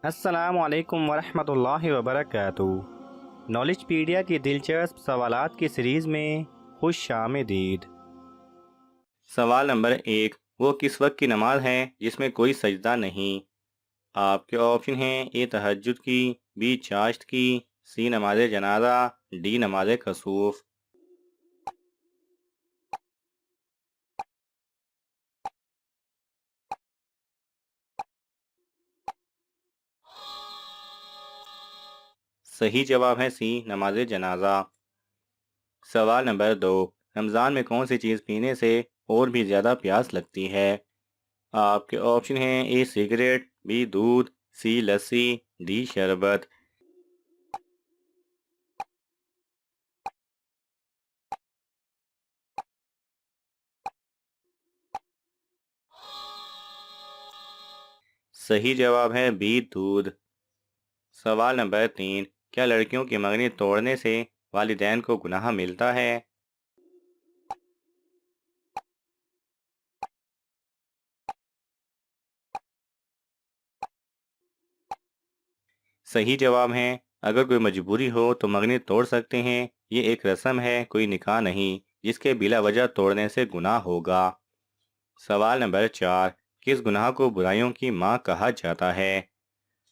السلام علیکم ورحمۃ اللہ وبرکاتہ۔ نالج پیڈیا کی دلچسپ سوالات کی سیریز میں خوش آمدید۔ سوال نمبر 1، وہ کس وقت کی نماز ہے جس میں کوئی سجدہ نہیں؟ آپ کے آپشن ہیں: اے تہجد کی، بی چاشت کی، سی نماز جنازہ، ڈی نماز کسوف۔ صحیح جواب ہے سی نماز جنازہ۔ سوال نمبر 2، رمضان میں کون سی چیز پینے سے اور بھی زیادہ پیاس لگتی ہے؟ آپ کے آپشن ہیں: اے سگریٹ، بی دودھ، سی لسی، ڈی شربت۔ صحیح جواب ہے بی دودھ۔ سوال نمبر 3، کیا لڑکیوں کی منگنی توڑنے سے والدین کو گناہ ملتا ہے؟ صحیح جواب ہے اگر کوئی مجبوری ہو تو منگنی توڑ سکتے ہیں، یہ ایک رسم ہے، کوئی نکاح نہیں جس کے بلا وجہ توڑنے سے گناہ ہوگا۔ سوال نمبر 4، کس گناہ کو برائیوں کی ماں کہا جاتا ہے؟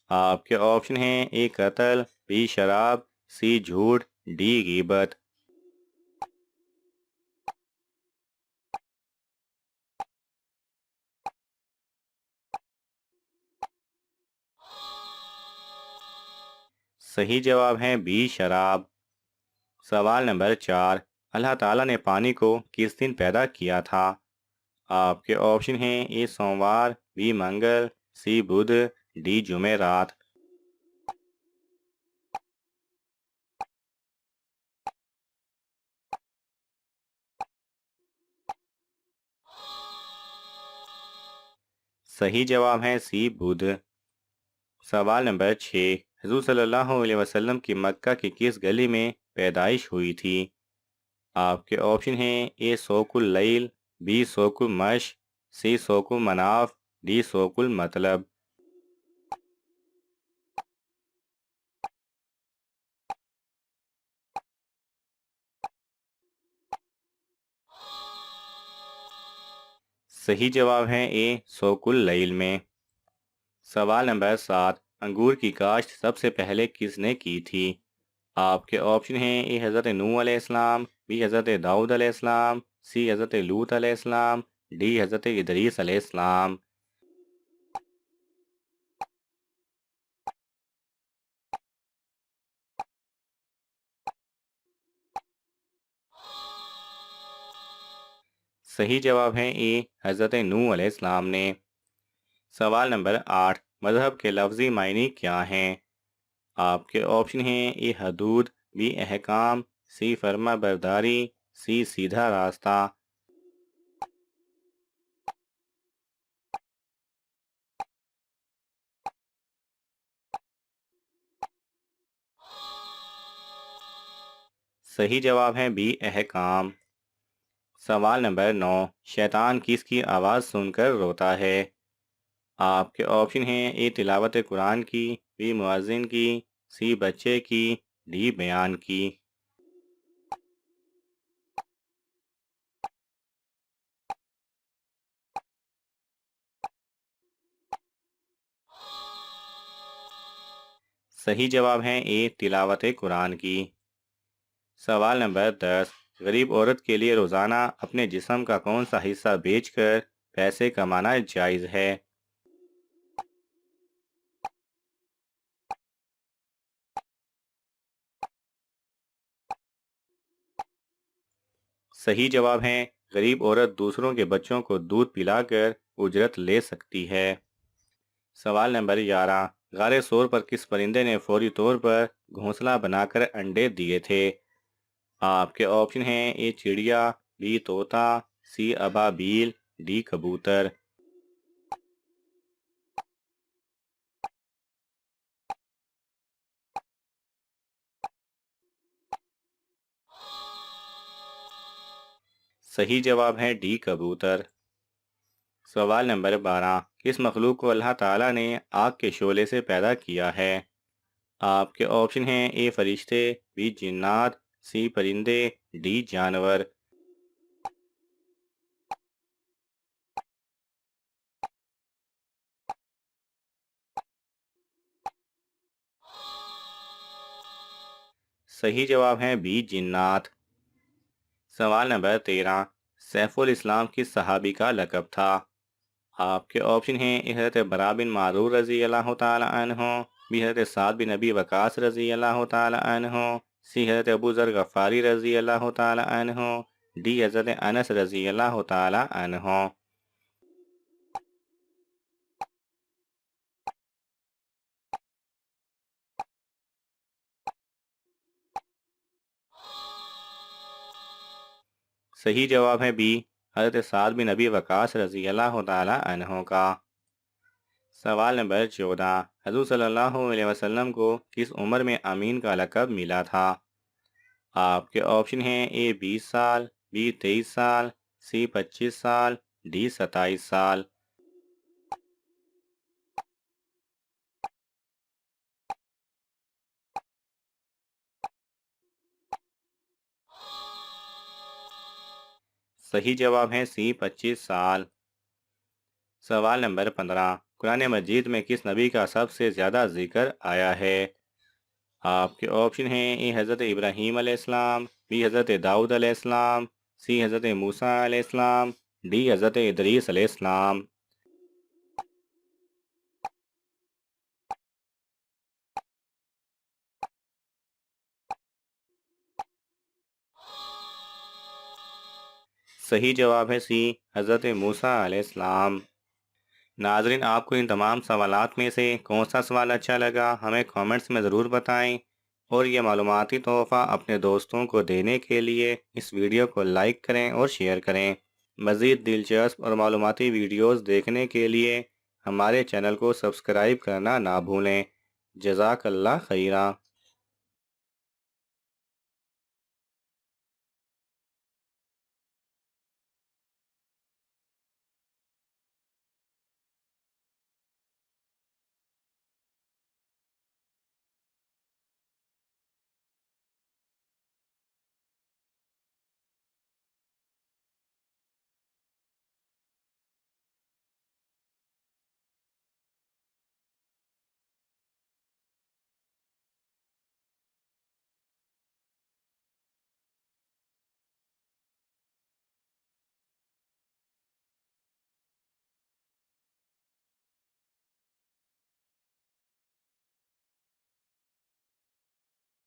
آپ کے آپشن ہیں: اے قتل، بی شراب، سی جھوٹ، ڈی غیبت۔ صحیح جواب ہے بی شراب۔ سوال نمبر 4، اللہ تعالیٰ نے پانی کو کس دن پیدا کیا تھا؟ آپ کے آپشن ہیں: اے سوموار، بی منگل، سی بدھ، ڈی جمعرات۔ صحیح جواب ہے سی بدھ۔ سوال نمبر 6، حضور صلی اللہ علیہ وسلم کی مکہ کی کس گلی میں پیدائش ہوئی تھی؟ آپ کے آپشن ہیں: اے سوق اللیل، بی سوق المشق، سی سوق المناف، ڈی سوق المطلب۔ صحیح جواب ہے اے سوق اللیل میں۔ سوال نمبر 7، انگور کی کاشت سب سے پہلے کس نے کی تھی؟ آپ کے آپشن ہیں: اے حضرت نوح علیہ السلام، بی حضرت داؤد علیہ السلام، سی حضرت لوط علیہ السلام، ڈی حضرت ادریس علیہ السلام۔ صحیح جواب ہے اے حضرت نوح علیہ السلام نے۔ سوال نمبر 8، مذہب کے لفظی معنی کیا ہیں؟ آپ کے آپشن ہیں: اے حدود، بی احکام، سی فرما برداری، سی سیدھا راستہ۔ صحیح جواب ہے بی احکام۔ سوال نمبر 9، شیطان کس کی آواز سن کر روتا ہے؟ آپ کے آپشن ہیں: اے تلاوت قرآن کی، بی مؤذن کی، سی بچے کی، ڈی بیان کی۔ صحیح جواب ہے اے تلاوت قرآن کی۔ سوال نمبر 10، غریب عورت کے لیے روزانہ اپنے جسم کا کون سا حصہ بیچ کر پیسے کمانا جائز ہے؟ صحیح جواب ہے غریب عورت دوسروں کے بچوں کو دودھ پلا کر اجرت لے سکتی ہے۔ سوال نمبر 11، غار سور پر کس پرندے نے فوری طور پر گھونسلہ بنا کر انڈے دیے تھے؟ آپ کے آپشن ہیں: اے چڑیا، بی طوطا، سی ابابیل، ڈی کبوتر۔ صحیح جواب ہے ڈی کبوتر۔ سوال نمبر 12، کس مخلوق کو اللہ تعالیٰ نے آگ کے شعلے سے پیدا کیا ہے؟ آپ کے آپشن ہیں: اے فرشتے، بی جنات، سی پرندے، ڈی جانور۔ صحیح جواب ہے بی جنات۔ سوال نمبر 13، سیف الاسلام کس صحابی کا لقب تھا؟ آپ کے آپشن ہیں: حضرت برا بن معرور رضی اللہ تعالی عنہ، بی حضرت سعد بن نبی وقاص رضی اللہ تعالی عنہ، سی حضرت ابو ذر غفاری رضی اللہ تعالی عنہ، ڈی حضرت انس رضی اللہ تعالی عنہ۔ صحیح جواب ہے بی حضرت سعد بن نبی وقاص رضی اللہ تعالی عنہ کا۔ سوال نمبر 14، حضور صلی اللہ علیہ وسلم کو کس عمر میں امین کا لقب ملا تھا؟ آپ کے آپشن ہیں: اے 20 سال، بی 23 سال، سی 25 سال، ڈی 27 سال۔ صحیح جواب ہے سی 25 سال۔ سوال نمبر 15، قرآن مجید میں کس نبی کا سب سے زیادہ ذکر آیا ہے؟ آپ کے آپشن ہیں: اے حضرت ابراہیم علیہ السلام، بی حضرت داؤد علیہ السلام، سی حضرت موسیٰ علیہ السلام، ڈی حضرت ادریس علیہ السلام۔ صحیح جواب ہے سی حضرت موسیٰ علیہ السلام۔ ناظرین، آپ کو ان تمام سوالات میں سے کون سا سوال اچھا لگا ہمیں کامنٹس میں ضرور بتائیں، اور یہ معلوماتی تحفہ اپنے دوستوں کو دینے کے لیے اس ویڈیو کو لائک کریں اور شیئر کریں۔ مزید دلچسپ اور معلوماتی ویڈیوز دیکھنے کے لیے ہمارے چینل کو سبسکرائب کرنا نہ بھولیں۔ جزاک اللہ خیرہ۔